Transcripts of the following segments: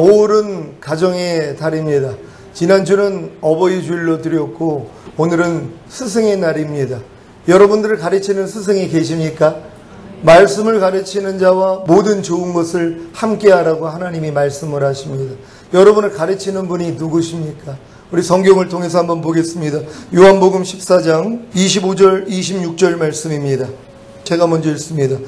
5월은 가정의 달입니다. 지난주는 어버이 주일로 드렸고 오늘은 스승의 날입니다. 여러분들을 가르치는 스승이 계십니까? 말씀을 가르치는 자와 모든 좋은 것을 함께하라고 하나님이 말씀을 하십니다. 여러분을 가르치는 분이 누구십니까? 우리 성경을 통해서 한번 보겠습니다. 요한복음 14장 25절 26절 말씀입니다. 제가 먼저 읽습니다.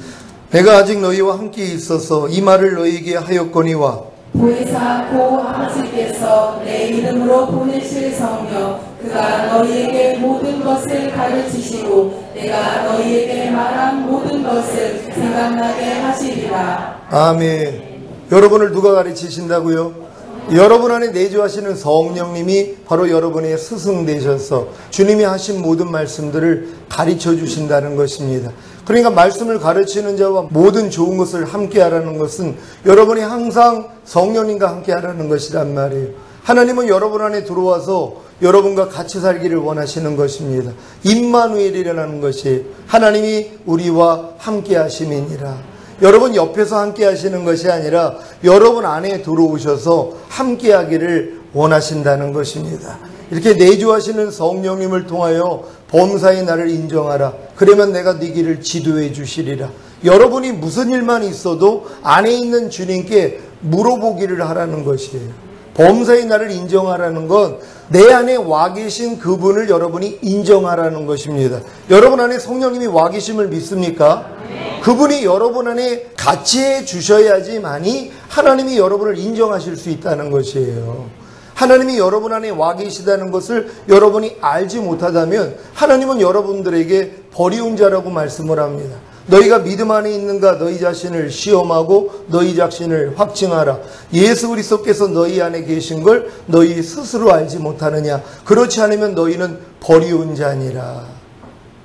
내가 아직 너희와 함께 있어서 이 말을 너희에게 하였거니와 보혜사 고 아버지께서 내 이름으로 보내실 성령 그가 너희에게 모든 것을 가르치시고 내가 너희에게 말한 모든 것을 생각나게 하시리라. 아멘. 여러분을 누가 가르치신다고요? 여러분 안에 내주하시는 성령님이 바로 여러분의 스승 되셔서 주님이 하신 모든 말씀들을 가르쳐 주신다는 것입니다. 그러니까 말씀을 가르치는 자와 모든 좋은 것을 함께 하라는 것은 여러분이 항상 성령님과 함께 하라는 것이란 말이에요. 하나님은 여러분 안에 들어와서 여러분과 같이 살기를 원하시는 것입니다. 임마누엘이라는 것이 하나님이 우리와 함께 하심이니라. 여러분 옆에서 함께 하시는 것이 아니라 여러분 안에 들어오셔서 함께 하기를 원하신다는 것입니다. 이렇게 내주하시는 성령님을 통하여 범사의 나를 인정하라. 그러면 내가 네 길을 지도해 주시리라. 여러분이 무슨 일만 있어도 안에 있는 주님께 물어보기를 하라는 것이에요. 범사의 나를 인정하라는 건 내 안에 와 계신 그분을 여러분이 인정하라는 것입니다. 여러분 안에 성령님이 와 계심을 믿습니까? 그분이 여러분 안에 같이 해 주셔야지만이 하나님이 여러분을 인정하실 수 있다는 것이에요. 하나님이 여러분 안에 와 계시다는 것을 여러분이 알지 못하다면 하나님은 여러분들에게 버리운 자라고 말씀을 합니다. 너희가 믿음 안에 있는가 너희 자신을 시험하고 너희 자신을 확증하라. 예수 그리스도께서 너희 안에 계신 걸 너희 스스로 알지 못하느냐. 그렇지 않으면 너희는 버리운 자니라.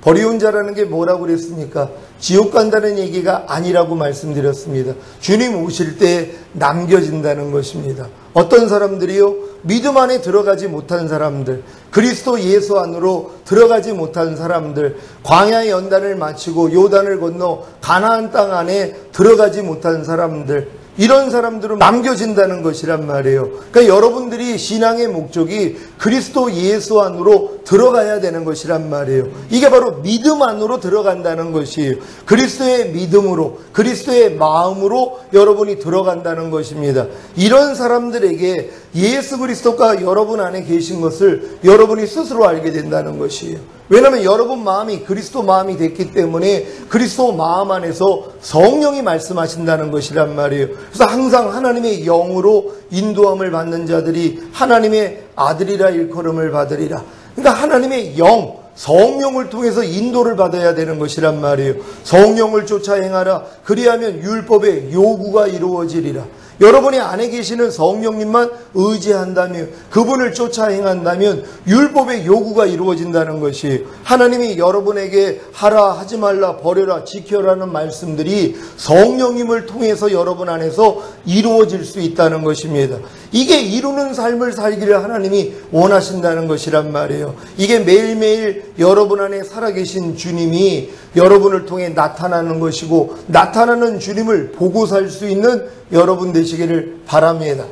버리운 자라는 게 뭐라고 그랬습니까? 지옥 간다는 얘기가 아니라고 말씀드렸습니다. 주님 오실 때 남겨진다는 것입니다. 어떤 사람들이요? 믿음 안에 들어가지 못한 사람들, 그리스도 예수 안으로 들어가지 못한 사람들, 광야의 연단을 마치고 요단을 건너 가나안 땅 안에 들어가지 못한 사람들, 이런 사람들은 남겨진다는 것이란 말이에요. 그러니까 여러분들이 신앙의 목적이 그리스도 예수 안으로 들어가야 되는 것이란 말이에요. 이게 바로 믿음 안으로 들어간다는 것이에요. 그리스도의 믿음으로, 그리스도의 마음으로 여러분이 들어간다는 것입니다. 이런 사람들에게 예수 그리스도가 여러분 안에 계신 것을 여러분이 스스로 알게 된다는 것이에요. 왜냐하면 여러분 마음이 그리스도 마음이 됐기 때문에 그리스도 마음 안에서 성령이 말씀하신다는 것이란 말이에요. 그래서 항상 하나님의 영으로 인도함을 받는 자들이 하나님의 아들이라 일컬음을 받으리라. 그러니까 하나님의 영, 성령을 통해서 인도를 받아야 되는 것이란 말이에요. 성령을 쫓아 행하라. 그리하면 율법의 요구가 이루어지리라. 여러분이 안에 계시는 성령님만 의지한다면, 그분을 쫓아 행한다면 율법의 요구가 이루어진다는 것이, 하나님이 여러분에게 하라, 하지 말라, 버려라, 지켜라는 말씀들이 성령님을 통해서 여러분 안에서 이루어질 수 있다는 것입니다. 이게 이루는 삶을 살기를 하나님이 원하신다는 것이란 말이에요. 이게 매일매일 여러분 안에 살아계신 주님이 여러분을 통해 나타나는 것이고, 나타나는 주님을 보고 살 수 있는 여러분 되시기를 바랍니다.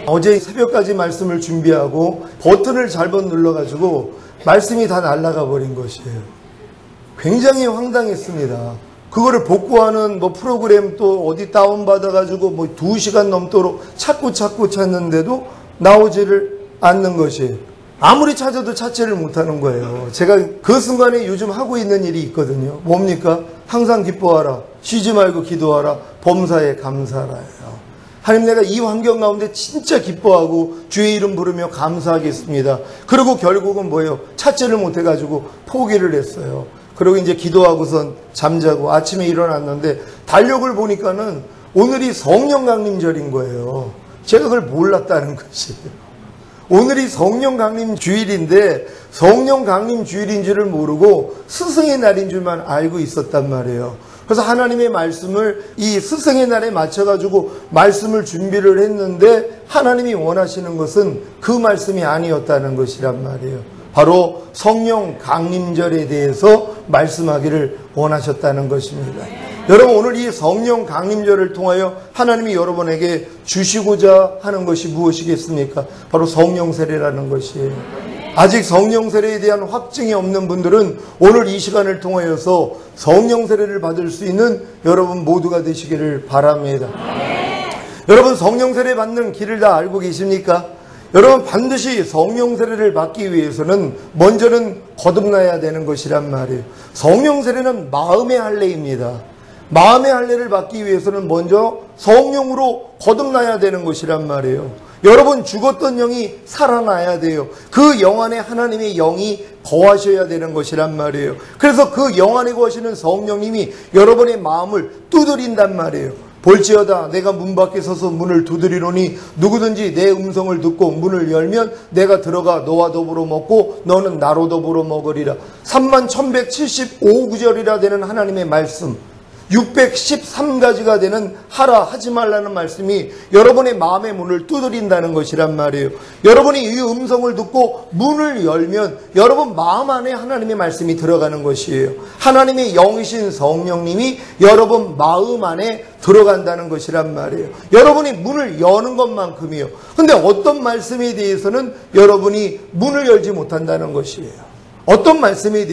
어제 새벽까지 말씀을 준비하고 버튼을 잘못 눌러가지고 말씀이 다 날아가 버린 것이에요. 굉장히 황당했습니다. 그거를 복구하는 프로그램 또 어디 다운받아가지고 2시간 넘도록 찾고 찾는데도 나오지를 않는 것이에요. 아무리 찾아도 찾지를 못하는 거예요. 제가 그 순간에 요즘 하고 있는 일이 있거든요. 뭡니까? 항상 기뻐하라. 쉬지 말고 기도하라. 범사에 감사하라요. 하나님, 내가 이 환경 가운데 진짜 기뻐하고 주의 이름 부르며 감사하겠습니다. 그리고 결국은 뭐예요? 찾지를 못해가지고 포기를 했어요. 그리고 이제 기도하고선 잠자고 아침에 일어났는데 달력을 보니까는 오늘이 성령 강림절인 거예요. 제가 그걸 몰랐다는 것이에요. 오늘이 성령 강림 주일인데 성령 강림 주일인 줄을 모르고 스승의 날인 줄만 알고 있었단 말이에요. 그래서 하나님의 말씀을 이 스승의 날에 맞춰가지고 말씀을 준비를 했는데 하나님이 원하시는 것은 그 말씀이 아니었다는 것이란 말이에요. 바로 성령 강림절에 대해서 말씀하기를 원하셨다는 것입니다. 여러분 오늘 이 성령 강림절을 통하여 하나님이 여러분에게 주시고자 하는 것이 무엇이겠습니까? 바로 성령 세례라는 것이에요. 아직 성령 세례에 대한 확증이 없는 분들은 오늘 이 시간을 통하여서 성령 세례를 받을 수 있는 여러분 모두가 되시기를 바랍니다. 여러분 성령 세례 받는 길을 다 알고 계십니까? 여러분 반드시 성령 세례를 받기 위해서는 먼저는 거듭나야 되는 것이란 말이에요. 성령 세례는 마음의 할례입니다. 마음의 할례를 받기 위해서는 먼저 성령으로 거듭나야 되는 것이란 말이에요. 여러분 죽었던 영이 살아나야 돼요. 그 영 안에 하나님의 영이 거하셔야 되는 것이란 말이에요. 그래서 그 영 안에 거하시는 성령님이 여러분의 마음을 두드린단 말이에요. 볼지어다 내가 문 밖에 서서 문을 두드리노니 누구든지 내 음성을 듣고 문을 열면 내가 들어가 너와 더불어 먹고 너는 나로 더불어 먹으리라. 31,175구절이라 되는 하나님의 말씀, 613가지가 되는 하라 하지 말라는 말씀이 여러분의 마음의 문을 두드린다는 것이란 말이에요. 여러분이 이 음성을 듣고 문을 열면 여러분 마음 안에 하나님의 말씀이 들어가는 것이에요. 하나님의 영이신 성령님이 여러분 마음 안에 들어간다는 것이란 말이에요. 여러분이 문을 여는 것만큼이요. 근데 어떤 말씀에 대해서는 여러분이 문을 열지 못한다는 것이에요. 어떤 말씀에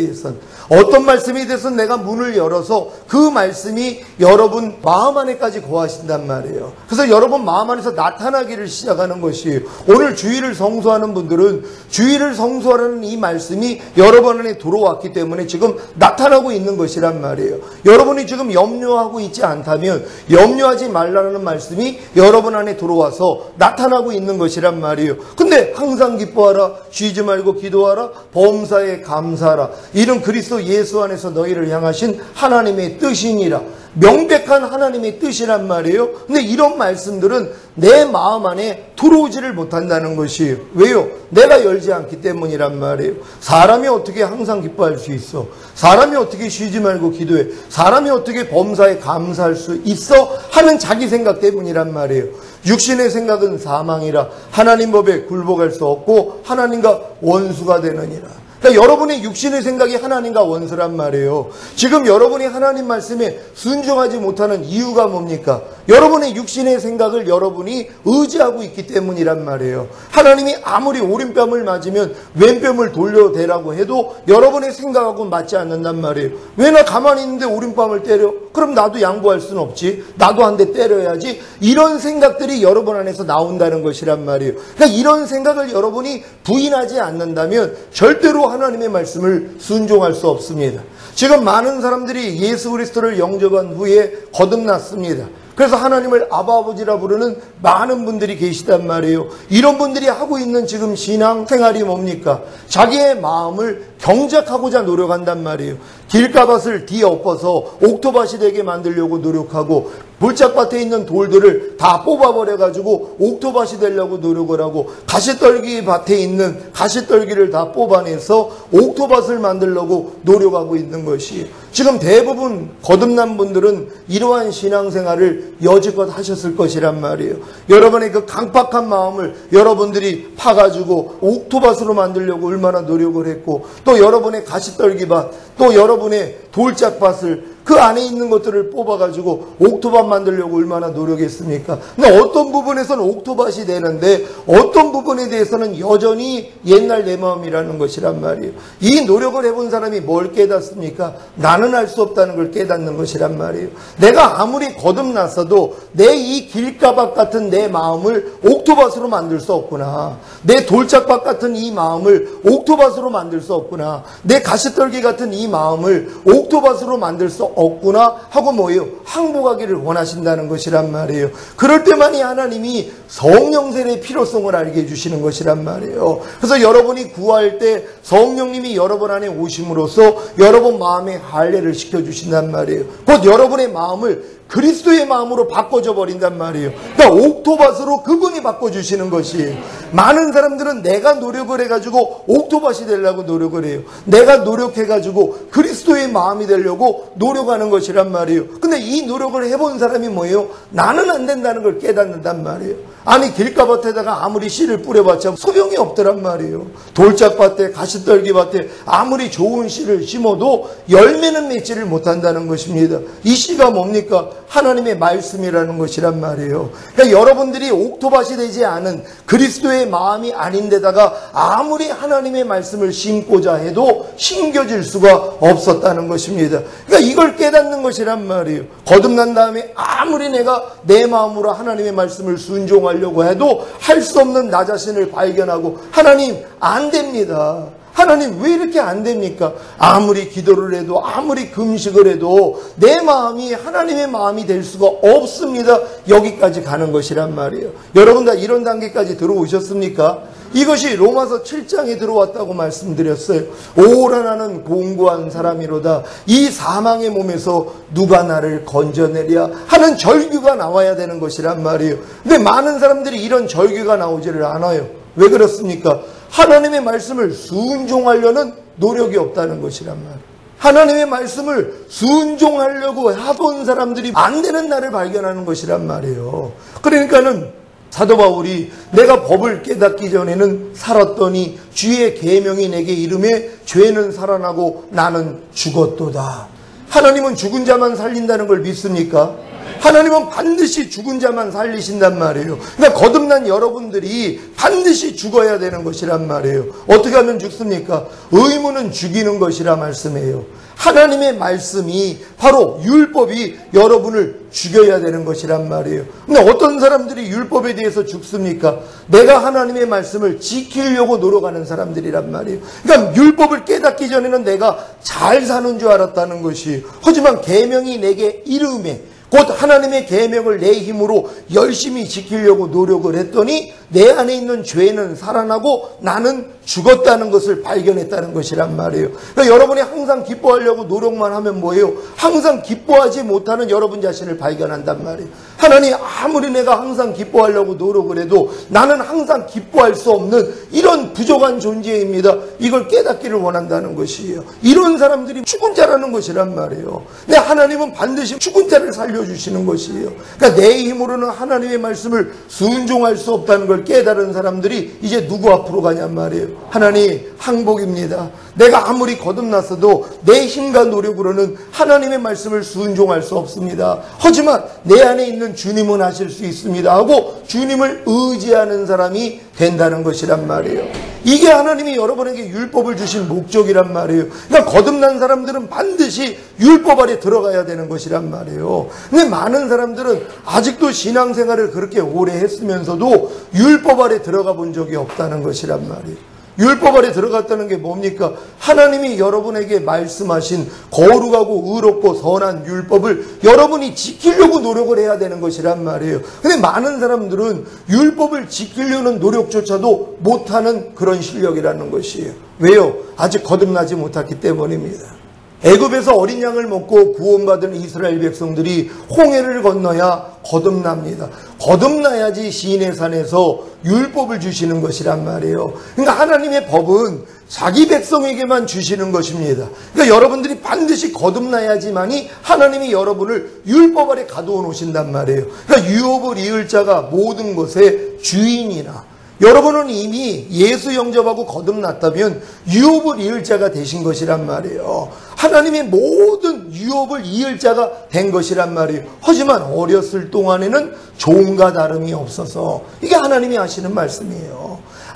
대해서는 내가 문을 열어서 그 말씀이 여러분 마음 안에까지 거하신단 말이에요. 그래서 여러분 마음 안에서 나타나기를 시작하는 것이에요. 오늘 주일을 성수하는 분들은 주일을 성수하라는 이 말씀이 여러분 안에 들어왔기 때문에 지금 나타나고 있는 것이란 말이에요. 여러분이 지금 염려하고 있지 않다면 염려하지 말라는 말씀이 여러분 안에 들어와서 나타나고 있는 것이란 말이에요. 근데 항상 기뻐하라, 쉬지 말고 기도하라, 범사에 감사하라. 이런 그리스도 예수 안에서 너희를 향하신 하나님의 뜻이니라. 명백한 하나님의 뜻이란 말이에요. 근데 이런 말씀들은 내 마음 안에 들어오지를 못한다는 것이에요. 왜요? 내가 열지 않기 때문이란 말이에요. 사람이 어떻게 항상 기뻐할 수 있어? 사람이 어떻게 쉬지 말고 기도해? 사람이 어떻게 범사에 감사할 수 있어? 하는 자기 생각 때문이란 말이에요. 육신의 생각은 사망이라 하나님 법에 굴복할 수 없고 하나님과 원수가 되느니라. 그러니까 여러분의 육신의 생각이 하나님과 원수란 말이에요. 지금 여러분이 하나님 말씀에 순종하지 못하는 이유가 뭡니까? 여러분의 육신의 생각을 여러분이 의지하고 있기 때문이란 말이에요. 하나님이 아무리 오른뺨을 맞으면 왼뺨을 돌려대라고 해도 여러분의 생각하고 맞지 않는단 말이에요. 왜 나 가만히 있는데 오른뺨을 때려? 그럼 나도 양보할 수는 없지. 나도 한 대 때려야지. 이런 생각들이 여러분 안에서 나온다는 것이란 말이에요. 그러니까 이런 생각을 여러분이 부인하지 않는다면 절대로 하나님의 말씀을 순종할 수 없습니다. 지금 많은 사람들이 예수 그리스도를 영접한 후에 거듭났습니다. 그래서 하나님을 아버지라 부르는 많은 분들이 계시단 말이에요. 이런 분들이 하고 있는 지금 신앙생활이 뭡니까? 자기의 마음을 경작하고자 노력한단 말이에요. 길가밭을 뒤엎어서 옥토밭이 되게 만들려고 노력하고 볼짝밭에 있는 돌들을 다 뽑아버려가지고 옥토밭이 되려고 노력을 하고 가시떨기 밭에 있는 가시떨기를 다 뽑아내서 옥토밭을 만들려고 노력하고 있는 것이에요. 지금 대부분 거듭난 분들은 이러한 신앙생활을 여지껏 하셨을 것이란 말이에요. 여러분의 그 강팍한 마음을 여러분들이 파가지고 옥토밭으로 만들려고 얼마나 노력을 했고 또 여러분의 가시떨기밭 또 여러분의 돌짝밭을 그 안에 있는 것들을 뽑아가지고 옥토밭 만들려고 얼마나 노력했습니까? 근데 어떤 부분에서는 옥토밭이 되는데 어떤 부분에 대해서는 여전히 옛날 내 마음이라는 것이란 말이에요. 이 노력을 해본 사람이 뭘 깨닫습니까? 나는 알 수 없다는 걸 깨닫는 것이란 말이에요. 내가 아무리 거듭났어도 내 이 길가밭 같은 내 마음을 옥토밭으로 만들 수 없구나. 내 돌짝밭 같은 이 마음을 옥토밭으로 만들 수 없구나. 내 가시떨기 같은 이 마음을 옥토밭으로 만들 수 없구나 하고 뭐예요? 항복하기를 원하신다는 것이란 말이에요. 그럴 때만이 하나님이 성령 세례의 필요성을 알게 해주시는 것이란 말이에요. 그래서 여러분이 구할 때 성령님이 여러분 안에 오심으로써 여러분 마음에 할례를 시켜주신단 말이에요. 곧 여러분의 마음을 그리스도의 마음으로 바꿔줘 버린단 말이에요. 그러니까 옥토밭으로 그분이 바꿔주시는 것이에요. 많은 사람들은 내가 노력을 해가지고 옥토밭이 되려고 노력을 해요. 내가 노력해가지고 그리스도의 마음이 되려고 노력하는 것이란 말이에요. 근데 이 노력을 해본 사람이 뭐예요? 나는 안 된다는 걸 깨닫는단 말이에요. 아니 길가밭에다가 아무리 씨를 뿌려봤자 소용이 없더란 말이에요. 돌짝밭에 가시떨기밭에 아무리 좋은 씨를 심어도 열매는 맺지를 못한다는 것입니다. 이 씨가 뭡니까? 하나님의 말씀이라는 것이란 말이에요. 그러니까 여러분들이 옥토밭이 되지 않은 그리스도의 마음이 아닌데다가 아무리 하나님의 말씀을 심고자 해도 심겨질 수가 없었다는 것입니다. 그러니까 이걸 깨닫는 것이란 말이에요. 거듭난 다음에 아무리 내가 내 마음으로 하나님의 말씀을 순종하려고 해도 할 수 없는 나 자신을 발견하고 하나님 안 됩니다. 하나님 왜 이렇게 안 됩니까? 아무리 기도를 해도 아무리 금식을 해도 내 마음이 하나님의 마음이 될 수가 없습니다. 여기까지 가는 것이란 말이에요. 여러분 다 이런 단계까지 들어오셨습니까? 이것이 로마서 7장에 들어왔다고 말씀드렸어요. 오라 나는 공고한 사람이로다. 이 사망의 몸에서 누가 나를 건져내랴 하는 절규가 나와야 되는 것이란 말이에요. 근데 많은 사람들이 이런 절규가 나오지를 않아요. 왜 그렇습니까? 하나님의 말씀을 순종하려는 노력이 없다는 것이란 말이에요. 하나님의 말씀을 순종하려고 하던 사람들이 안 되는 나를 발견하는 것이란 말이에요. 그러니까는 사도 바울이 내가 법을 깨닫기 전에는 살았더니 주의 계명이 내게 이름에 죄는 살아나고 나는 죽었도다. 하나님은 죽은 자만 살린다는 걸 믿습니까? 하나님은 반드시 죽은 자만 살리신단 말이에요. 그러니까 거듭난 여러분들이 반드시 죽어야 되는 것이란 말이에요. 어떻게 하면 죽습니까? 의무는 죽이는 것이라 말씀해요. 하나님의 말씀이 바로 율법이 여러분을 죽여야 되는 것이란 말이에요. 근데 어떤 사람들이 율법에 대해서 죽습니까? 내가 하나님의 말씀을 지키려고 노력하는 사람들이란 말이에요. 그러니까 율법을 깨닫기 전에는 내가 잘 사는 줄 알았다는 것이, 하지만 계명이 내게 이름에 곧 하나님의 계명을 내 힘으로 열심히 지키려고 노력을 했더니 내 안에 있는 죄는 살아나고 나는 죽었다는 것을 발견했다는 것이란 말이에요. 그러니까 여러분이 항상 기뻐하려고 노력만 하면 뭐예요? 항상 기뻐하지 못하는 여러분 자신을 발견한단 말이에요. 하나님 아무리 내가 항상 기뻐하려고 노력을 해도 나는 항상 기뻐할 수 없는 이런 부족한 존재입니다. 이걸 깨닫기를 원한다는 것이에요. 이런 사람들이 죽은 자라는 것이란 말이에요. 근데 하나님은 반드시 죽은 자를 살려주시는 것이에요. 그러니까 내 힘으로는 하나님의 말씀을 순종할 수 없다는 걸 깨달은 사람들이 이제 누구 앞으로 가냔 말이에요. 하나님 항복입니다. 내가 아무리 거듭났어도 내 힘과 노력으로는 하나님의 말씀을 순종할 수 없습니다. 하지만 내 안에 있는 주님은 하실 수 있습니다 하고 주님을 의지하는 사람이 된다는 것이란 말이에요. 이게 하나님이 여러분에게 율법을 주신 목적이란 말이에요. 그러니까 거듭난 사람들은 반드시 율법 아래 들어가야 되는 것이란 말이에요. 근데 많은 사람들은 아직도 신앙생활을 그렇게 오래 했으면서도 율법 아래 들어가 본 적이 없다는 것이란 말이에요. 율법 아래 들어갔다는 게 뭡니까? 하나님이 여러분에게 말씀하신 거룩하고 의롭고 선한 율법을 여러분이 지키려고 노력을 해야 되는 것이란 말이에요. 근데 많은 사람들은 율법을 지키려는 노력조차도 못하는 그런 실력이라는 것이에요. 왜요? 아직 거듭나지 못했기 때문입니다. 애굽에서 어린 양을 먹고 구원받은 이스라엘 백성들이 홍해를 건너야 거듭납니다. 거듭나야지 시인의 산에서 율법을 주시는 것이란 말이에요. 그러니까 하나님의 법은 자기 백성에게만 주시는 것입니다. 그러니까 여러분들이 반드시 거듭나야지만이 하나님이 여러분을 율법 아래 가두어 놓으신단 말이에요. 그러니까 유업을 이을 자가 모든 것의 주인이나, 여러분은 이미 예수 영접하고 거듭났다면 유업을 이을 자가 되신 것이란 말이에요. 하나님의 모든 유업을 이을 자가 된 것이란 말이에요. 하지만 어렸을 동안에는 종과 다름이 없어서, 이게 하나님이 하시는 말씀이에요.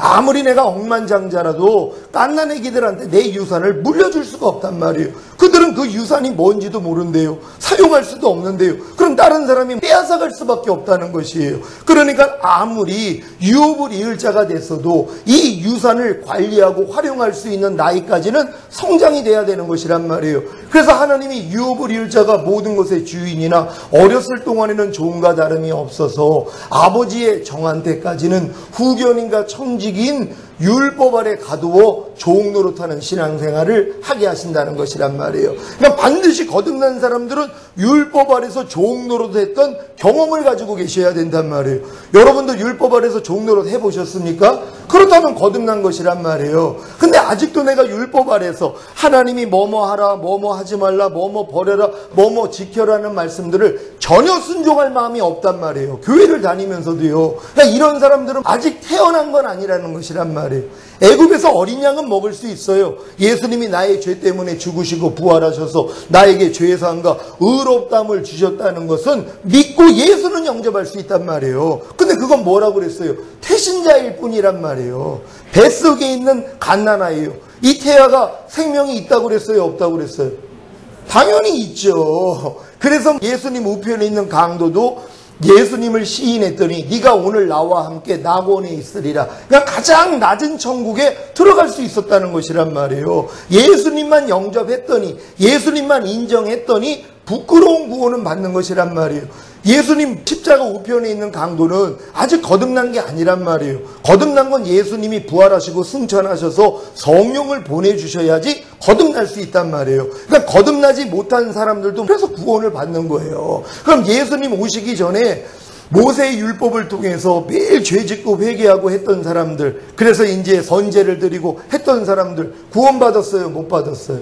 아무리 내가 억만장자라도 갓난 애기들한테 내 유산을 물려줄 수가 없단 말이에요. 그들은 그 유산이 뭔지도 모른대요. 사용할 수도 없는데요. 그럼 다른 사람이 빼앗아갈 수밖에 없다는 것이에요. 그러니까 아무리 유업을 이을 자가 됐어도 이 유산을 관리하고 활용할 수 있는 나이까지는 성장이 돼야 되는 것이란 말이에요. 그래서 하나님이 유업을 이을 자가 모든 것의 주인이나 어렸을 동안에는 종과 다름이 없어서 아버지의 정한 때까지는 후견인과 청직인 율법 아래 가두어 종 노릇하는 신앙생활을 하게 하신다는 것이란 말이에요. 그러니까 반드시 거듭난 사람들은 율법 아래서 종 노릇했던 경험을 가지고 계셔야 된단 말이에요. 여러분도 율법 아래서 종 노릇 해보셨습니까? 그렇다면 거듭난 것이란 말이에요. 근데 아직도 내가 율법 아래서 하나님이 뭐뭐 하라, 뭐뭐 하지 말라, 뭐뭐 버려라, 뭐뭐 지켜라는 말씀들을 전혀 순종할 마음이 없단 말이에요. 교회를 다니면서도요. 그러니까 이런 사람들은 아직 태어난 건 아니라는 것이란 말이에요. 애굽에서 어린 양은 먹을 수 있어요. 예수님이 나의 죄 때문에 죽으시고 부활하셔서 나에게 죄사함과 의롭다함을 주셨다는 것은 믿고 예수는 영접할 수 있단 말이에요. 근데 그건 뭐라고 그랬어요? 태신자일 뿐이란 말이에요. 뱃속에 있는 갓난아이예요. 이 태아가 생명이 있다고 그랬어요? 없다고 그랬어요? 당연히 있죠. 그래서 예수님 우편에 있는 강도도 예수님을 시인했더니 네가 오늘 나와 함께 낙원에 있으리라. 그러니까 가장 낮은 천국에 들어갈 수 있었다는 것이란 말이에요. 예수님만 영접했더니, 예수님만 인정했더니 부끄러운 구원은 받는 것이란 말이에요. 예수님 십자가 우편에 있는 강도는 아직 거듭난 게 아니란 말이에요. 거듭난 건 예수님이 부활하시고 승천하셔서 성령을 보내주셔야지 거듭날 수 있단 말이에요. 그러니까 거듭나지 못한 사람들도 그래서 구원을 받는 거예요. 그럼 예수님 오시기 전에 모세의 율법을 통해서 매일 죄짓고 회개하고 했던 사람들, 그래서 이제 선제를 드리고 했던 사람들 구원받았어요? 못 받았어요?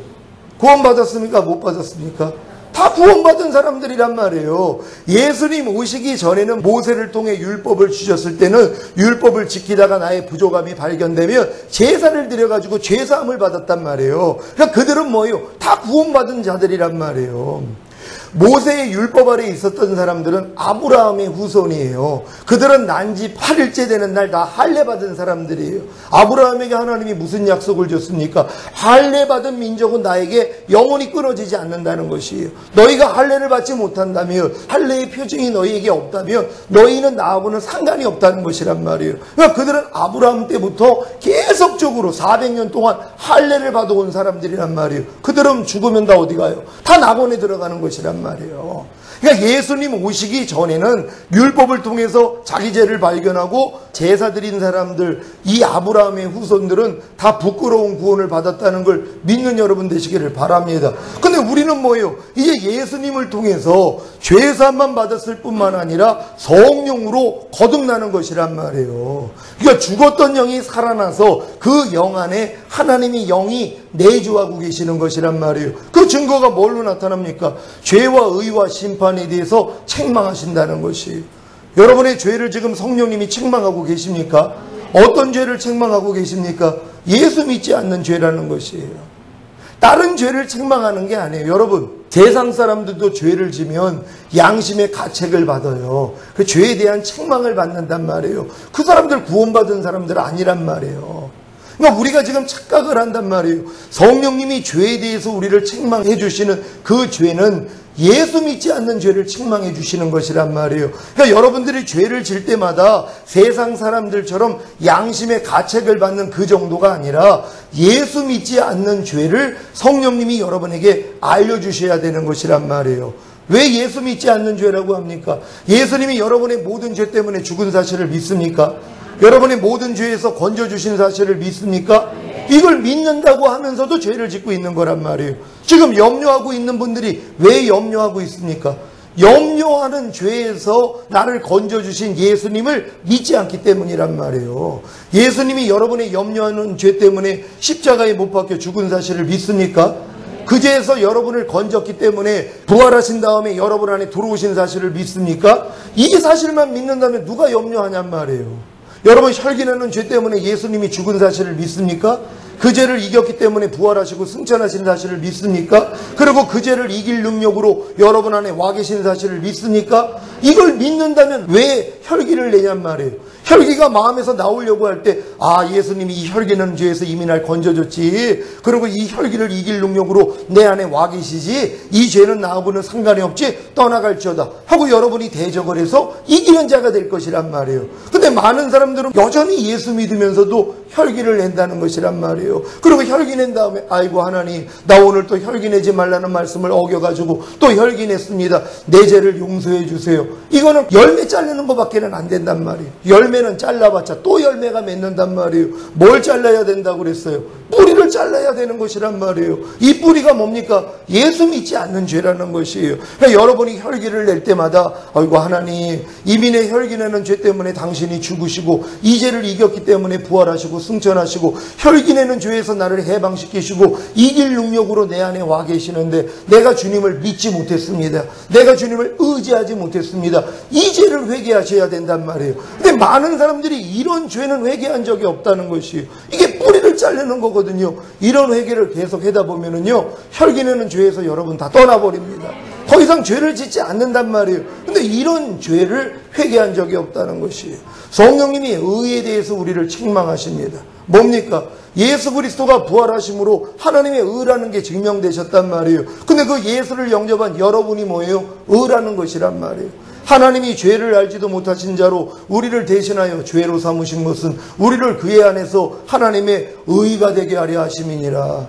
구원받았습니까? 못 받았습니까? 다 구원받은 사람들이란 말이에요. 예수님 오시기 전에는 모세를 통해 율법을 주셨을 때는 율법을 지키다가 나의 부족함이 발견되면 제사를 드려가지고 죄사함을 받았단 말이에요. 그러니까 그들은 뭐예요? 다 구원받은 자들이란 말이에요. 모세의 율법 아래 있었던 사람들은 아브라함의 후손이에요. 그들은 난지 8일째 되는 날 다 할례 받은 사람들이에요. 아브라함에게 하나님이 무슨 약속을 줬습니까? 할례 받은 민족은 나에게 영원히 끊어지지 않는다는 것이에요. 너희가 할례를 받지 못한다면, 할례의 표징이 너희에게 없다면 너희는 나하고는 상관이 없다는 것이란 말이에요. 그러니까 그들은 아브라함 때부터 계속적으로 400년 동안 할례를 받아온 사람들이란 말이에요. 그들은 죽으면 다 어디 가요? 다 낙원에 들어가는 것이란 말이에요. 그러니까 예수님 오시기 전에는 율법을 통해서 자기 죄를 발견하고 제사 드린 사람들, 이 아브라함의 후손들은 다 부끄러운 구원을 받았다는 걸 믿는 여러분 되시기를 바랍니다. 근데 우리는 뭐예요? 이제 예수님을 통해서 죄사함만 받았을 뿐만 아니라 성령으로 거듭나는 것이란 말이에요. 그러니까 죽었던 영이 살아나서 그 영 안에 하나님이 영이 내주하고 계시는 것이란 말이에요. 그 증거가 뭘로 나타납니까? 죄와 의와 심판에 대해서 책망하신다는 것이에요. 여러분의 죄를 지금 성령님이 책망하고 계십니까? 어떤 죄를 책망하고 계십니까? 예수 믿지 않는 죄라는 것이에요. 다른 죄를 책망하는 게 아니에요. 여러분, 세상 사람들도 죄를 지면 양심의 가책을 받아요. 그 죄에 대한 책망을 받는단 말이에요. 그 사람들 구원받은 사람들 아니란 말이에요. 그러니까 우리가 지금 착각을 한단 말이에요. 성령님이 죄에 대해서 우리를 책망해 주시는 그 죄는 예수 믿지 않는 죄를 책망해 주시는 것이란 말이에요. 그러니까 여러분들이 죄를 질 때마다 세상 사람들처럼 양심의 가책을 받는 그 정도가 아니라 예수 믿지 않는 죄를 성령님이 여러분에게 알려주셔야 되는 것이란 말이에요. 왜 예수 믿지 않는 죄라고 합니까? 예수님이 여러분의 모든 죄 때문에 죽은 사실을 믿습니까? 여러분의 모든 죄에서 건져주신 사실을 믿습니까? 이걸 믿는다고 하면서도 죄를 짓고 있는 거란 말이에요. 지금 염려하고 있는 분들이 왜 염려하고 있습니까? 염려하는 죄에서 나를 건져주신 예수님을 믿지 않기 때문이란 말이에요. 예수님이 여러분의 염려하는 죄 때문에 십자가에 못 박혀 죽은 사실을 믿습니까? 그 죄에서 여러분을 건졌기 때문에 부활하신 다음에 여러분 안에 들어오신 사실을 믿습니까? 이 사실만 믿는다면 누가 염려하냔 말이에요. 여러분, 혈기나는 죄 때문에 예수님이 죽은 사실을 믿습니까? 그 죄를 이겼기 때문에 부활하시고 승천하신 사실을 믿습니까? 그리고 그 죄를 이길 능력으로 여러분 안에 와 계신 사실을 믿습니까? 이걸 믿는다면 왜 혈기를 내냔 말이에요. 혈기가 마음에서 나오려고 할 때, 아, 예수님이 이 혈기는 죄에서 이미 날 건져줬지. 그리고 이 혈기를 이길 능력으로 내 안에 와 계시지. 이 죄는 나하고는 상관이 없지. 떠나갈지어다 하고 여러분이 대적을 해서 이기는 자가 될 것이란 말이에요. 근데 많은 사람들은 여전히 예수 믿으면서도 혈기를 낸다는 것이란 말이에요. 그리고 혈기 낸 다음에, 아이고 하나님, 나 오늘 또 혈기 내지 말라는 말씀을 어겨가지고 또 혈기 냈습니다. 내 죄를 용서해 주세요. 이거는 열매 자르는 것밖에는 안 된단 말이에요. 열매 열매는 잘라봤자 또 열매가 맺는단 말이에요. 뭘 잘라야 된다고 그랬어요? 뿌리를 잘라야 되는 것이란 말이에요. 이 뿌리가 뭡니까? 예수 믿지 않는 죄라는 것이에요. 그러니까 여러분이 혈기를 낼 때마다 아이고 하나님, 이미 내 혈기 내는 죄 때문에 당신이 죽으시고 이 죄를 이겼기 때문에 부활하시고 승천하시고 혈기 내는 죄에서 나를 해방시키시고 이길 능력으로 내 안에 와 계시는데 내가 주님을 믿지 못했습니다. 내가 주님을 의지하지 못했습니다. 이 죄를 회개하셔야 된단 말이에요. 근데 많은 사람들이 이런 죄는 회개한 적이 없다는 것이에요. 이게 뿌리를 자르는 거거든요. 이런 회개를 계속 하다 보면은요, 혈기 내는 죄에서 여러분 다 떠나버립니다. 더 이상 죄를 짓지 않는단 말이에요. 근데 이런 죄를 회개한 적이 없다는 것이에요. 성령님이 의에 대해서 우리를 책망하십니다. 뭡니까? 예수 그리스도가 부활하심으로 하나님의 의라는 게 증명되셨단 말이에요. 근데 그 예수를 영접한 여러분이 뭐예요? 의라는 것이란 말이에요. 하나님이 죄를 알지도 못하신 자로 우리를 대신하여 죄로 삼으신 것은 우리를 그의 안에서 하나님의 의가 되게 하려 하심이니라.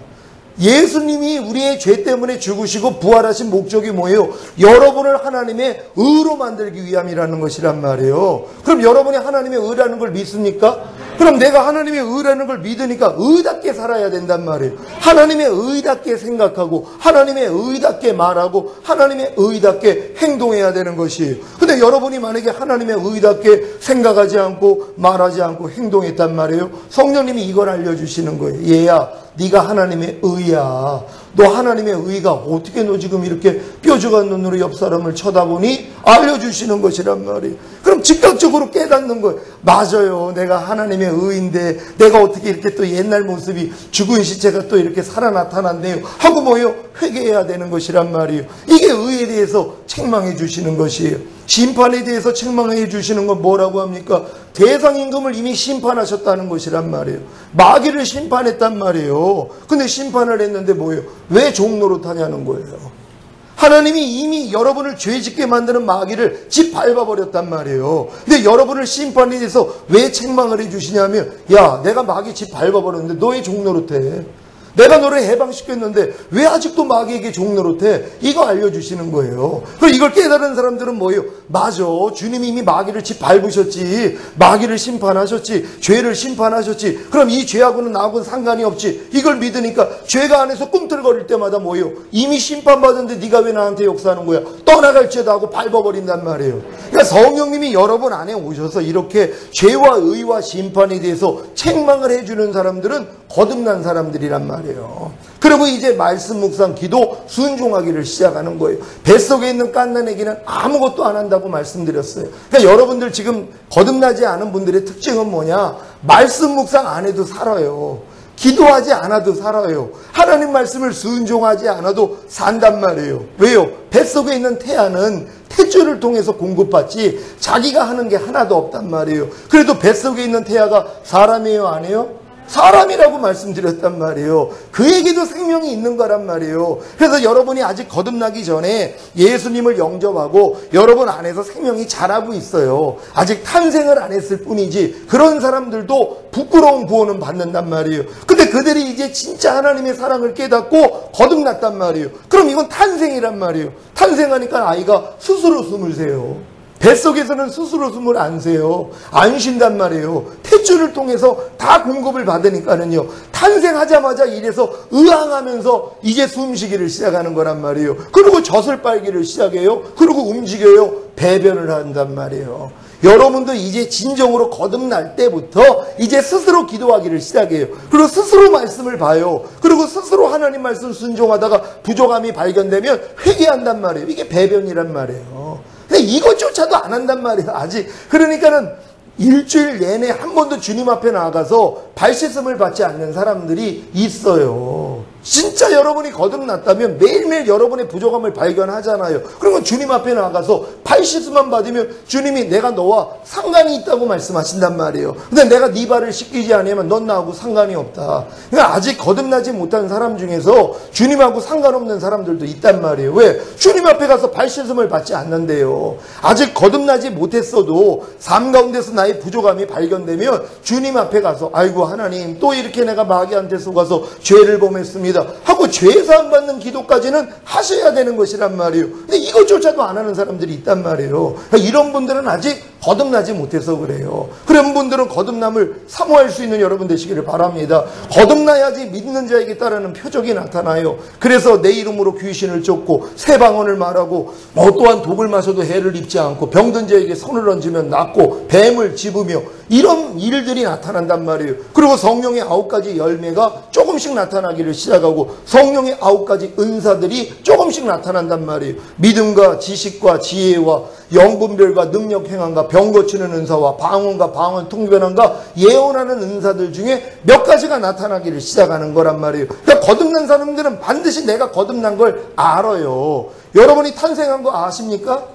예수님이 우리의 죄 때문에 죽으시고 부활하신 목적이 뭐예요? 여러분을 하나님의 의로 만들기 위함이라는 것이란 말이에요. 그럼 여러분이 하나님의 의라는 걸 믿습니까? 그럼 내가 하나님의 의라는 걸 믿으니까 의답게 살아야 된단 말이에요. 하나님의 의답게 생각하고 하나님의 의답게 말하고 하나님의 의답게 행동해야 되는 것이에요. 근데 여러분이 만약에 하나님의 의답게 생각하지 않고 말하지 않고 행동했단 말이에요. 성령님이 이걸 알려주시는 거예요. 얘야, 네가 하나님의 의야. 너 하나님의 의가 어떻게 너 지금 이렇게 뾰족한 눈으로 옆 사람을 쳐다보니? 알려주시는 것이란 말이에요. 그럼 즉각적으로 깨닫는 거예요. 맞아요. 내가 하나님의 의인데 내가 어떻게 이렇게 또 옛날 모습이 죽은 시체가 또 이렇게 살아 나타났네요. 하고 뭐예요? 회개해야 되는 것이란 말이에요. 이게 의에 대해서 책망해 주시는 것이에요. 심판에 대해서 책망해 주시는 건 뭐라고 합니까? 대상임금을 이미 심판하셨다는 것이란 말이에요. 마귀를 심판했단 말이에요. 근데 심판을 했는데 뭐예요? 왜 종노릇하냐는 거예요. 하나님이 이미 여러분을 죄짓게 만드는 마귀를 짓밟아버렸단 말이에요. 근데 여러분을 심판에 대해서 왜 책망을 해주시냐면, 야, 내가 마귀 짓밟아버렸는데 너 왜 종노릇해? 내가 너를 해방시켰는데 왜 아직도 마귀에게 종노릇해? 이거 알려주시는 거예요. 그럼 이걸 깨달은 사람들은 뭐예요? 맞아, 주님이 이미 마귀를 짓밟으셨지, 마귀를 심판하셨지, 죄를 심판하셨지. 그럼 이 죄하고는 나하고는 상관이 없지. 이걸 믿으니까 죄가 안에서 꿈틀거릴 때마다 뭐예요? 이미 심판받았는데 네가 왜 나한테 역사하는 거야? 떠나갈지어다 하고 밟아버린단 말이에요. 그러니까 성령님이 여러분 안에 오셔서 이렇게 죄와 의와 심판에 대해서 책망을 해주는 사람들은 거듭난 사람들이란 말이에요. 그리고 이제 말씀 묵상 기도 순종하기를 시작하는 거예요. 뱃속에 있는 갓난아기는 아무것도 안 한다고 말씀드렸어요. 그러니까 여러분들 지금 거듭나지 않은 분들의 특징은 뭐냐? 말씀 묵상 안 해도 살아요. 기도하지 않아도 살아요. 하나님 말씀을 순종하지 않아도 산단 말이에요. 왜요? 뱃속에 있는 태아는 탯줄을 통해서 공급받지 자기가 하는 게 하나도 없단 말이에요. 그래도 뱃속에 있는 태아가 사람이에요? 아니에요? 사람이라고 말씀드렸단 말이에요. 그에게도 생명이 있는 거란 말이에요. 그래서 여러분이 아직 거듭나기 전에 예수님을 영접하고 여러분 안에서 생명이 자라고 있어요. 아직 탄생을 안 했을 뿐이지 그런 사람들도 부끄러운 구원은 받는단 말이에요. 근데 그들이 이제 진짜 하나님의 사랑을 깨닫고 거듭났단 말이에요. 그럼 이건 탄생이란 말이에요. 탄생하니까 아이가 스스로 숨을 새요. 뱃속에서는 스스로 숨을 안 새요. 안 쉰단 말이에요. 탯줄을 통해서 다 공급을 받으니까는요. 탄생하자마자 이래서 의항하면서 이제 숨쉬기를 시작하는 거란 말이에요. 그리고 젖을 빨기를 시작해요. 그리고 움직여요. 배변을 한단 말이에요. 여러분도 이제 진정으로 거듭날 때부터 이제 스스로 기도하기를 시작해요. 그리고 스스로 말씀을 봐요. 그리고 스스로 하나님 말씀 순종하다가 부족함이 발견되면 회개한단 말이에요. 이게 배변이란 말이에요. 근데 이것조차도 안 한단 말이에요. 아직. 그러니까는 일주일 내내 한 번도 주님 앞에 나가서 발 씻음을 받지 않는 사람들이 있어요. 진짜 여러분이 거듭났다면 매일매일 여러분의 부족함을 발견하잖아요. 그러면 주님 앞에 나가서 발 씻음만 받으면 주님이 내가 너와 상관이 있다고 말씀하신단 말이에요. 근데 내가 네 발을 씻기지 않으면 넌 나하고 상관이 없다. 그러니까 아직 거듭나지 못한 사람 중에서 주님하고 상관없는 사람들도 있단 말이에요. 왜? 주님 앞에 가서 발 씻음을 받지 않는데요. 아직 거듭나지 못했어도 삶 가운데서 나의 부족함이 발견되면 주님 앞에 가서 아이고 하나님 또 이렇게 내가 마귀한테 속아서 죄를 범했습니다 하고 죄사함 받는 기도까지는 하셔야 되는 것이란 말이에요. 근데 이것조차도 안 하는 사람들이 있단 말이에요. 그러니까 이런 분들은 아직 거듭나지 못해서 그래요. 그런 분들은 거듭남을 사모할 수 있는 여러분 되시기를 바랍니다. 거듭나야지 믿는 자에게 따르는 표적이 나타나요. 그래서 내 이름으로 귀신을 쫓고 새 방언을 말하고 또한 독을 마셔도 해를 입지 않고 병든 자에게 손을 얹으면 낫고 뱀을 집으며 이런 일들이 나타난단 말이에요. 그리고 성령의 9가지 열매가 조금씩 나타나기를 시작하고 성령의 9가지 은사들이 조금씩 나타난단 말이에요. 믿음과 지식과 지혜와 영분별과 능력 행함과 병 고치는 은사와 방언과 방언 통변함과 예언하는 은사들 중에 몇 가지가 나타나기를 시작하는 거란 말이에요. 그러니까 거듭난 사람들은 반드시 내가 거듭난 걸 알아요. 여러분이 탄생한 거 아십니까?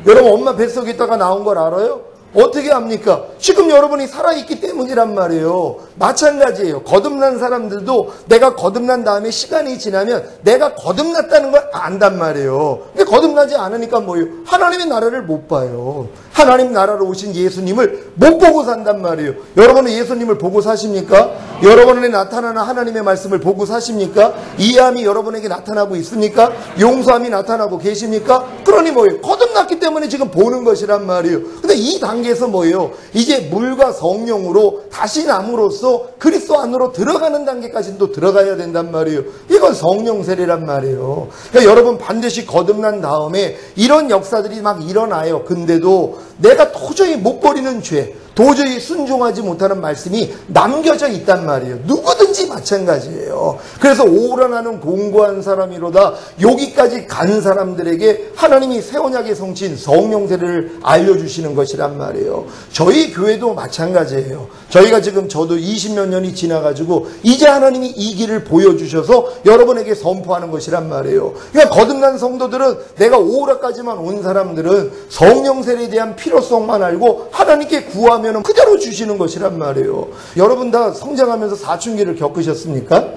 여러분 엄마 뱃속에 있다가 나온 걸 알아요? 어떻게 합니까? 지금 여러분이 살아있기 때문이란 말이에요. 마찬가지예요. 거듭난 사람들도 내가 거듭난 다음에 시간이 지나면 내가 거듭났다는 걸 안단 말이에요. 근데 거듭나지 않으니까 뭐예요? 하나님의 나라를 못 봐요. 하나님 나라로 오신 예수님을 못 보고 산단 말이에요. 여러분은 예수님을 보고 사십니까? 여러분에게 나타나는 하나님의 말씀을 보고 사십니까? 이해함이 여러분에게 나타나고 있습니까? 용서함이 나타나고 계십니까? 그러니 뭐예요? 거듭났기 때문에 지금 보는 것이란 말이에요. 근데 이 단계에서 뭐예요? 이제 물과 성령으로 다시 남으로써 그리스도 안으로 들어가는 단계까지 또 들어가야 된단 말이에요. 이건 성령 세례란 말이에요. 그러니까 여러분 반드시 거듭난 다음에 이런 역사들이 막 일어나요. 근데도 내가 도저히 못 버리는 죄, 도저히 순종하지 못하는 말씀이 남겨져 있단 말이에요. 누구든지 마찬가지예요. 그래서 오라나는 공고한 사람이로다 여기까지 간 사람들에게 하나님이 새 언약의 성취인 성령 세례를 알려주시는 것이란 말이에요. 저희 교회도 마찬가지예요. 저희가 지금 저도 20몇 년이 지나가지고 이제 하나님이 이 길을 보여주셔서 여러분에게 선포하는 것이란 말이에요. 그러니까 거듭난 성도들은 내가 오라까지만 온 사람들은 성령 세례에 대한 필요성만 알고 하나님께 구하면 그대로 주시는 것이란 말이에요. 여러분 다 성장하면서 사춘기를 겪으셨습니까?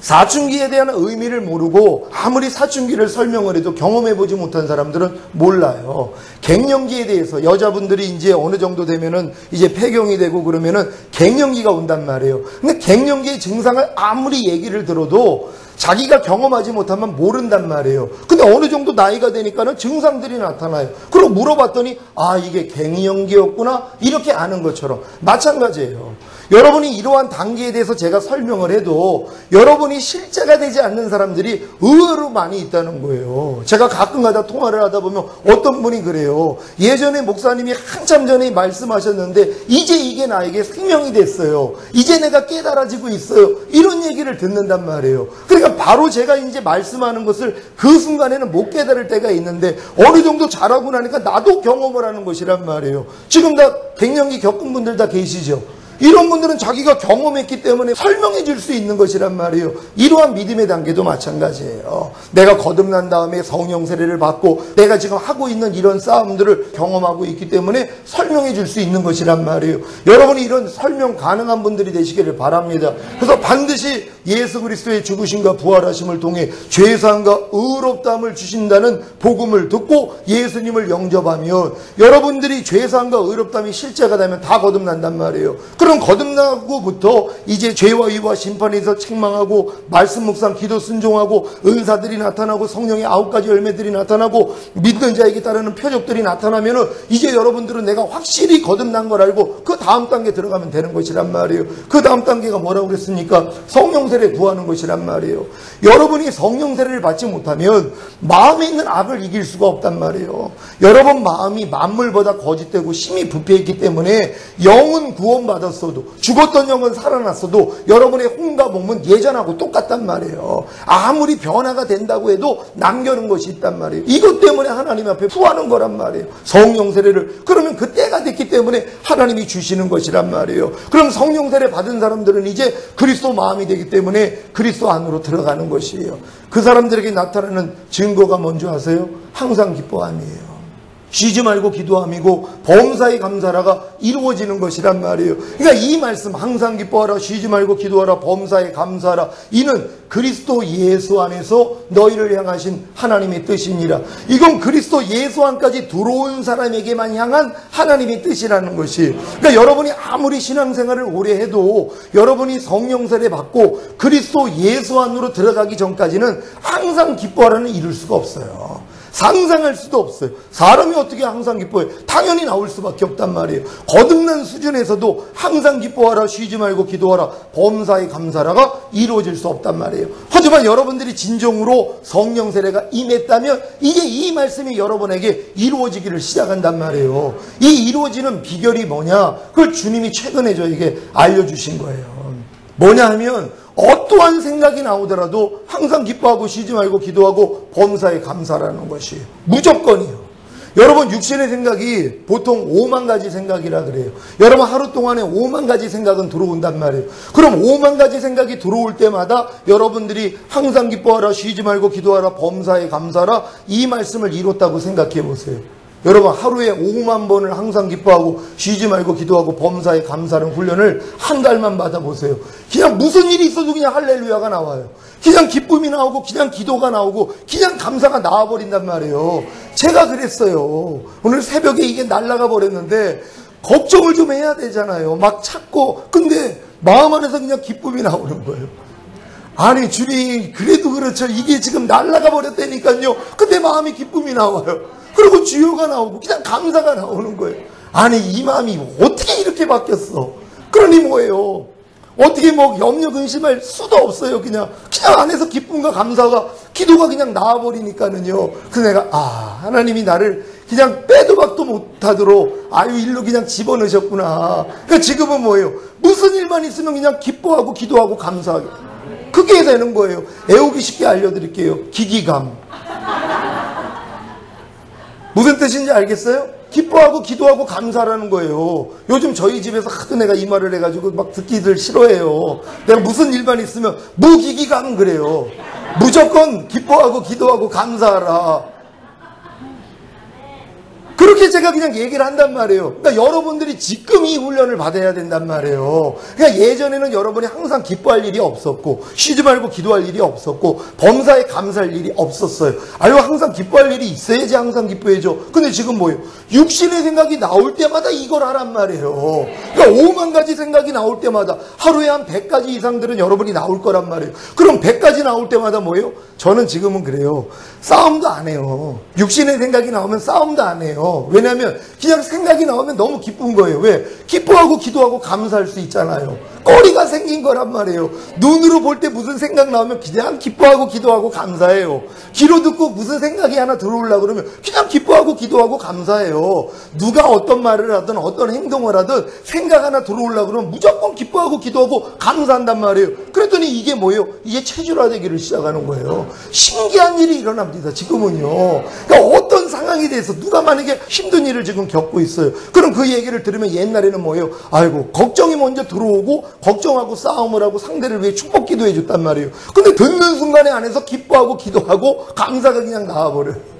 사춘기에 대한 의미를 모르고 아무리 사춘기를 설명을 해도 경험해보지 못한 사람들은 몰라요. 갱년기에 대해서 여자분들이 이제 어느 정도 되면은 이제 폐경이 되고 그러면은 갱년기가 온단 말이에요. 근데 갱년기의 증상을 아무리 얘기를 들어도 자기가 경험하지 못하면 모른단 말이에요. 근데 어느 정도 나이가 되니까는 증상들이 나타나요. 그리고 물어봤더니 아 이게 갱년기였구나 이렇게 아는 것처럼 마찬가지예요. 여러분이 이러한 단계에 대해서 제가 설명을 해도 여러분이 실제가 되지 않는 사람들이 의외로 많이 있다는 거예요. 제가 가끔가다 통화를 하다 보면 어떤 분이 그래요. 예전에 목사님이 한참 전에 말씀하셨는데 이제 이게 나에게 생명이 됐어요. 이제 내가 깨달아지고 있어요. 이런 얘기를 듣는단 말이에요. 그러니까 바로 제가 이제 말씀하는 것을 그 순간에는 못 깨달을 때가 있는데 어느 정도 잘하고 나니까 나도 경험을 하는 것이란 말이에요. 지금 다 갱년기 겪은 분들 다 계시죠? 이런 분들은 자기가 경험했기 때문에 설명해 줄 수 있는 것이란 말이에요. 이러한 믿음의 단계도 마찬가지예요. 내가 거듭난 다음에 성령 세례를 받고 내가 지금 하고 있는 이런 싸움들을 경험하고 있기 때문에 설명해 줄 수 있는 것이란 말이에요. 여러분이 이런 설명 가능한 분들이 되시기를 바랍니다. 그래서 반드시 예수 그리스도의 죽으심과 부활하심을 통해 죄사함과 의롭다함을 주신다는 복음을 듣고 예수님을 영접하면 여러분들이 죄사함과 의롭다함이 실제가 되면 다 거듭난단 말이에요. 그럼 거듭나고부터 이제 죄와 의와 심판에서 책망하고 말씀 묵상 기도 순종하고 은사들이 나타나고 성령의 9가지 열매들이 나타나고 믿는 자에게 따르는 표적들이 나타나면은 이제 여러분들은 내가 확실히 거듭난 걸 알고 그 다음 단계 들어가면 되는 것이란 말이에요. 그 다음 단계가 뭐라고 그랬습니까? 성령 세례 구하는 것이란 말이에요. 여러분이 성령 세례를 받지 못하면 마음에 있는 악을 이길 수가 없단 말이에요. 여러분 마음이 만물보다 거짓되고 심히 부패했기 때문에 영은 구원받았어도 죽었던 영은 살아났어도 여러분의 혼과 몸은 예전하고 똑같단 말이에요. 아무리 변화가 된다고 해도 남겨놓은 것이 있단 말이에요. 이것 때문에 하나님 앞에 구하는 거란 말이에요. 성령 세례를. 그러면 그 때가 됐기 때문에 하나님이 주시는 것이란 말이에요. 그럼 성령 세례 받은 사람들은 이제 그리스도 마음이 되기 때문에 그리스도 안으로 들어가는 것이에요. 그 사람들에게 나타나는 증거가 뭔지 아세요? 항상 기뻐함이에요. 쉬지 말고 기도함이고 범사에 감사라가 이루어지는 것이란 말이에요. 그러니까 이 말씀 항상 기뻐하라 쉬지 말고 기도하라 범사에 감사하라 이는 그리스도 예수 안에서 너희를 향하신 하나님의 뜻이니라. 이건 그리스도 예수 안까지 들어온 사람에게만 향한 하나님의 뜻이라는 것이. 그러니까 여러분이 아무리 신앙생활을 오래 해도 여러분이 성령 세례 받고 그리스도 예수 안으로 들어가기 전까지는 항상 기뻐하라는 이룰 수가 없어요. 상상할 수도 없어요. 사람이 어떻게 항상 기뻐해요? 당연히 나올 수밖에 없단 말이에요. 거듭난 수준에서도 항상 기뻐하라, 쉬지 말고 기도하라, 범사에 감사라가 이루어질 수 없단 말이에요. 하지만 여러분들이 진정으로 성령 세례가 임했다면 이제 이 말씀이 여러분에게 이루어지기를 시작한단 말이에요. 이 이루어지는 비결이 뭐냐? 그걸 주님이 최근에 저에게 알려주신 거예요. 뭐냐 하면 어떠한 생각이 나오더라도 항상 기뻐하고 쉬지 말고 기도하고 범사에 감사라는 것이에요. 무조건이요. 여러분 육신의 생각이 보통 5만 가지 생각이라 그래요. 여러분 하루 동안에 5만 가지 생각은 들어온단 말이에요. 그럼 5만 가지 생각이 들어올 때마다 여러분들이 항상 기뻐하라, 쉬지 말고 기도하라, 범사에 감사라, 이 말씀을 이뤘다고 생각해 보세요. 여러분 하루에 5만 번을 항상 기뻐하고 쉬지 말고 기도하고 범사에 감사하는 훈련을 한 달만 받아보세요. 그냥 무슨 일이 있어도 그냥 할렐루야가 나와요. 그냥 기쁨이 나오고 그냥 기도가 나오고 그냥 감사가 나와버린단 말이에요. 제가 그랬어요. 오늘 새벽에 이게 날아가 버렸는데 걱정을 좀 해야 되잖아요. 막 찾고 근데 마음 안에서 그냥 기쁨이 나오는 거예요. 아니 주님 그래도 그렇죠. 이게 지금 날아가 버렸다니까요. 근데 마음이 기쁨이 나와요. 그리고 주요가 나오고 그냥 감사가 나오는 거예요. 아니 이 마음이 어떻게 이렇게 바뀌었어? 그러니 뭐예요? 어떻게 뭐 염려 근심할 수도 없어요. 그냥 안에서 기쁨과 감사가 기도가 그냥 나와버리니까는요. 그래서 내가 하나님이 나를 그냥 빼도 박도 못하도록 일로 그냥 집어넣으셨구나. 그러니까 지금은 뭐예요? 무슨 일만 있으면 그냥 기뻐하고 기도하고 감사하게 그게 되는 거예요. 애우기 쉽게 알려드릴게요. 기기감. 무슨 뜻인지 알겠어요? 기뻐하고 기도하고 감사라는 거예요. 요즘 저희 집에서 하도 내가 이 말을 해가지고 막 듣기들 싫어해요. 내가 무슨 일만 있으면 무기기감 그래요. 무조건 기뻐하고 기도하고 감사하라. 그렇게 제가 그냥 얘기를 한단 말이에요. 그러니까 여러분들이 지금 이 훈련을 받아야 된단 말이에요. 그러니까 예전에는 여러분이 항상 기뻐할 일이 없었고 쉬지 말고 기도할 일이 없었고 범사에 감사할 일이 없었어요. 항상 기뻐할 일이 있어야지 항상 기뻐해줘. 근데 지금 뭐예요? 육신의 생각이 나올 때마다 이걸 하란 말이에요. 그러니까 5만 가지 생각이 나올 때마다 하루에 한 100가지 이상들은 여러분이 나올 거란 말이에요. 그럼 100가지 나올 때마다 뭐예요? 저는 지금은 그래요. 싸움도 안 해요. 육신의 생각이 나오면 싸움도 안 해요. 왜냐하면 그냥 생각이 나오면 너무 기쁜 거예요. 왜? 기뻐하고 기도하고 감사할 수 있잖아요. 꼬리가 생긴 거란 말이에요. 눈으로 볼 때 무슨 생각 나오면 그냥 기뻐하고 기도하고 감사해요. 귀로 듣고 무슨 생각이 하나 들어오려고 그러면 그냥 기뻐하고 기도하고 감사해요. 누가 어떤 말을 하든 어떤 행동을 하든 생각 하나 들어오려고 그러면 무조건 기뻐하고 기도하고 감사한단 말이에요. 그랬더니 이게 뭐예요? 이게 체질화되기를 시작하는 거예요. 신기한 일이 일어납니다. 지금은요. 그러니까 어떤 상황에 대해서 누가 만약에 힘든 일을 지금 겪고 있어요. 그럼 그 얘기를 들으면 옛날에는 뭐예요? 걱정이 먼저 들어오고 걱정하고 싸움을 하고 상대를 위해 축복 기도해 줬단 말이에요. 근데 듣는 순간에 안에서 기뻐하고 기도하고 감사가 그냥 나와버려요.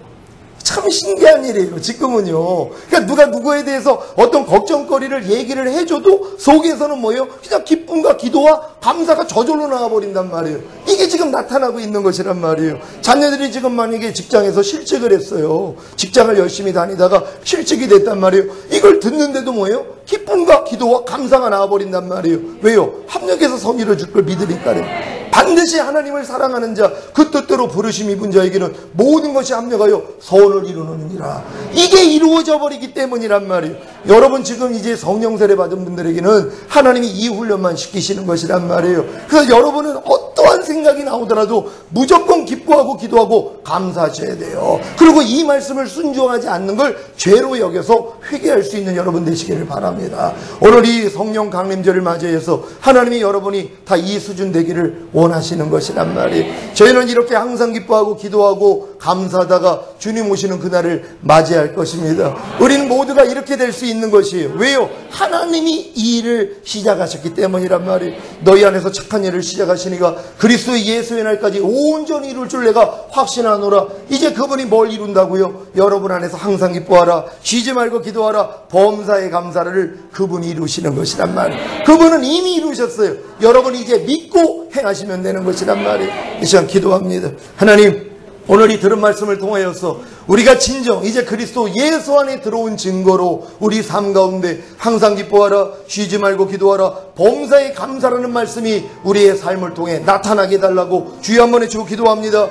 참 신기한 일이에요. 지금은요. 그러니까 누가 누구에 대해서 어떤 걱정거리를 얘기를 해줘도 속에서는 뭐예요? 그냥 기쁨과 기도와 감사가 저절로 나와버린단 말이에요. 이게 지금 나타나고 있는 것이란 말이에요. 자녀들이 지금 만약에 직장에서 실직을 했어요. 직장을 열심히 다니다가 실직이 됐단 말이에요. 이걸 듣는데도 뭐예요? 기쁨과 기도와 감사가 나와버린단 말이에요. 왜요? 합력해서 성의를 줄 걸 믿으니까요. 반드시 하나님을 사랑하는 자, 그 뜻대로 부르심 입은 자에게는 모든 것이 합력하여 선을 이루느니라. 이게 이루어져 버리기 때문이란 말이에요. 여러분 지금 이제 성령 세례 받은 분들에게는 하나님이 이 훈련만 시키시는 것이란 말이에요. 그래서 여러분은 어떠한 생각이 나오더라도 무조건 기뻐하고 기도하고 감사하셔야 돼요. 그리고 이 말씀을 순종하지 않는 걸 죄로 여겨서 회개할 수 있는 여러분 되시기를 바랍니다. 오늘 이 성령 강림절을 맞이해서 하나님이 여러분이 다 이 수준 되기를 원하시는 것이란 말이에요. 저희는 이렇게 항상 기뻐하고 기도하고 감사하다가 주님 오시는 그날을 맞이할 것입니다. 우리는 모두가 이렇게 될 수 있는 것이에요. 왜요? 하나님이 이 일을 시작하셨기 때문이란 말이에요. 너희 안에서 착한 일을 시작하시니가 그리스도 예수의 날까지 온전히 이룰 줄 내가 확신하노라. 이제 그분이 뭘 이룬다고요? 여러분 안에서 항상 기뻐하라, 쉬지 말고 기도하라, 범사에 감사를 그분이 이루시는 것이란 말이에요. 그분은 이미 이루셨어요. 여러분 이제 믿고 행하시면 되는 것이란 말이에요. 이 시간 기도합니다. 하나님, 오늘 이 들은 말씀을 통하여서 우리가 진정 이제 그리스도 예수 안에 들어온 증거로 우리 삶 가운데 항상 기뻐하라, 쉬지 말고 기도하라, 범사에 감사라는 말씀이 우리의 삶을 통해 나타나게 해달라고 주여 한번 해주고 기도합니다.